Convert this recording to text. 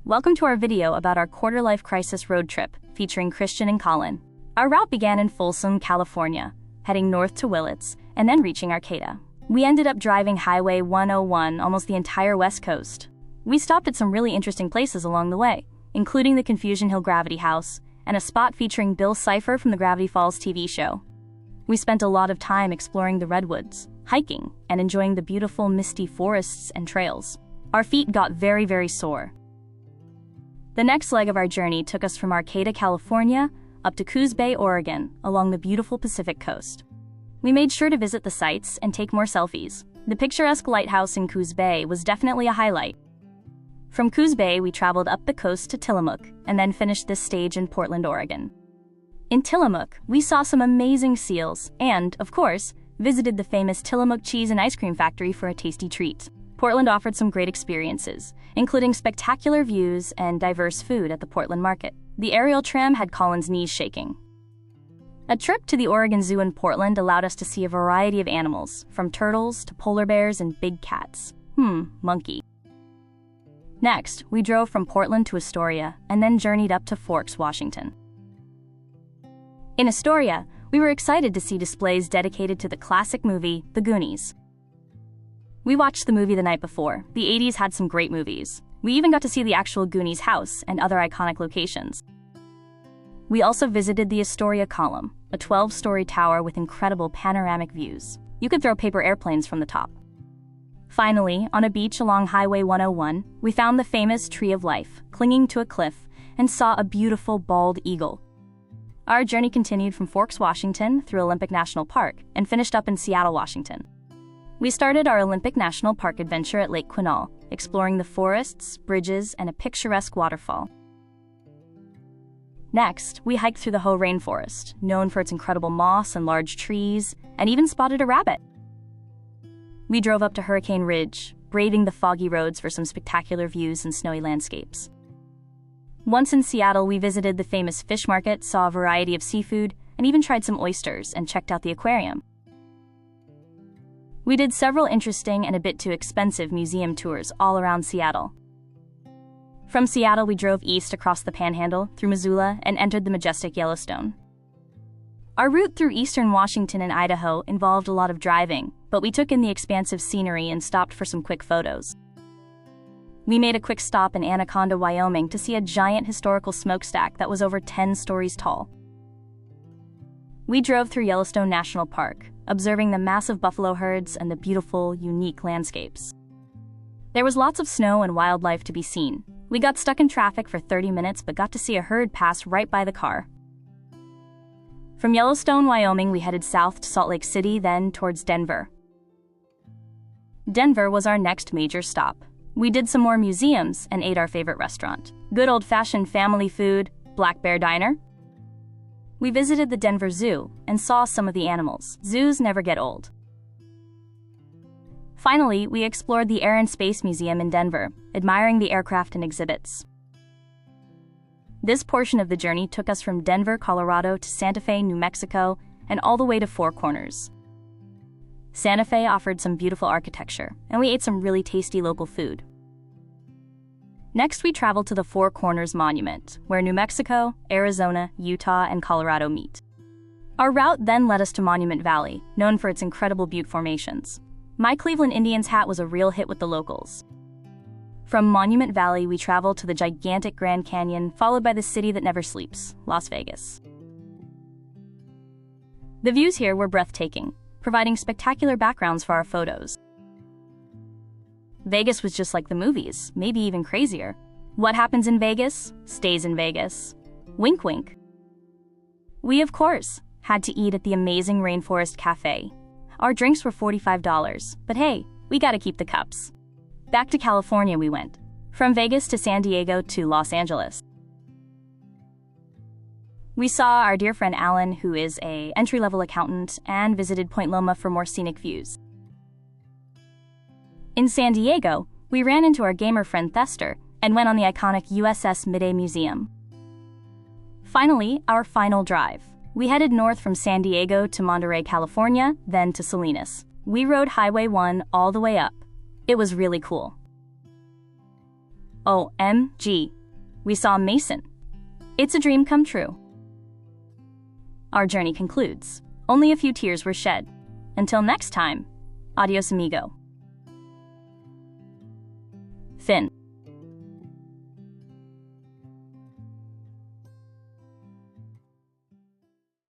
Welcome to our video about our quarter-life crisis road trip featuring Christian and Collin. Our route began in Folsom, California, heading north to Willits, and then reaching Arcata. We ended up driving Highway 101 almost the entire west coast. We stopped at some really interesting places along the way, including the Confusion Hill Gravity House and a spot featuring Bill Cipher from the Gravity Falls TV show. We spent a lot of time exploring the redwoods, hiking, and enjoying the beautiful misty forests and trails. Our feet got very sore. The next leg of our journey took us from Arcata, California, up to Coos Bay, Oregon, along the beautiful Pacific coast. We made sure to visit the sites and take more selfies. The picturesque lighthouse in Coos Bay was definitely a highlight. From Coos Bay, we traveled up the coast to Tillamook, and then finished this stage in Portland, Oregon. In Tillamook, we saw some amazing seals and, of course, visited the famous Tillamook Cheese and Ice Cream Factory for a tasty treat. Portland offered some great experiences, including spectacular views and diverse food at the Portland Market. The aerial tram had Collin's knees shaking. A trip to the Oregon Zoo in Portland allowed us to see a variety of animals, from turtles to polar bears and big cats. Monkey. Next, we drove from Portland to Astoria and then journeyed up to Forks, Washington. In Astoria, we were excited to see displays dedicated to the classic movie, The Goonies. We watched the movie the night before. The 80s had some great movies. We even got to see the actual Goonies house and other iconic locations. We also visited the Astoria Column, a 12-story tower with incredible panoramic views. You could throw paper airplanes from the top. Finally, on a beach along Highway 101, we found the famous Tree of Life, clinging to a cliff, and saw a beautiful bald eagle. Our journey continued from Forks, Washington, through Olympic National Park, and finished up in Seattle, Washington. We started our Olympic National Park adventure at Lake Quinault, exploring the forests, bridges, and a picturesque waterfall. Next, we hiked through the Hoh Rainforest, known for its incredible moss and large trees, and even spotted a rabbit. We drove up to Hurricane Ridge, braving the foggy roads for some spectacular views and snowy landscapes. Once in Seattle, we visited the famous fish market, saw a variety of seafood, and even tried some oysters and checked out the aquarium. We did several interesting and a bit too expensive museum tours all around Seattle. From Seattle, we drove east across the Panhandle, through Missoula, and entered the majestic Yellowstone. Our route through eastern Washington and Idaho involved a lot of driving, but we took in the expansive scenery and stopped for some quick photos. We made a quick stop in Anaconda, Wyoming to see a giant historical smokestack that was over 10 stories tall. We drove through Yellowstone National Park, observing the massive buffalo herds and the beautiful, unique landscapes. There was lots of snow and wildlife to be seen. We got stuck in traffic for 30 minutes but got to see a herd pass right by the car. From Yellowstone, Wyoming, we headed south to Salt Lake City, then towards Denver. Denver was our next major stop. We did some more museums and ate our favorite restaurant. Good old-fashioned family food, Black Bear Diner. We visited the Denver Zoo and saw some of the animals. Zoos never get old. Finally, we explored the Air and Space Museum in Denver, admiring the aircraft and exhibits. This portion of the journey took us from Denver, Colorado to Santa Fe, New Mexico, and all the way to Four Corners. Santa Fe offered some beautiful architecture, and we ate some really tasty local food. Next, we traveled to the Four Corners Monument, where New Mexico, Arizona, Utah, and Colorado meet. Our route then led us to Monument Valley, known for its incredible butte formations. My Cleveland Indians hat was a real hit with the locals. From Monument Valley, we traveled to the gigantic Grand Canyon, followed by the city that never sleeps, Las Vegas. The views here were breathtaking, providing spectacular backgrounds for our photos. Vegas was just like the movies, maybe even crazier. What happens in Vegas, stays in Vegas. Wink wink. We, of course, had to eat at the amazing Rainforest Cafe. Our drinks were $45, but hey, we gotta keep the cups. Back to California we went. From Vegas to San Diego to Los Angeles. We saw our dear friend Alan, who is an entry-level accountant, and visited Point Loma for more scenic views. In San Diego, we ran into our gamer friend Thester and went on the iconic USS Midday Museum. Finally, our final drive. We headed north from San Diego to Monterey, California, then to Salinas. We rode Highway 1 all the way up. It was really cool. OMG. We saw Mason. It's a dream come true. Our journey concludes. Only a few tears were shed. Until next time, adios amigo. Finn.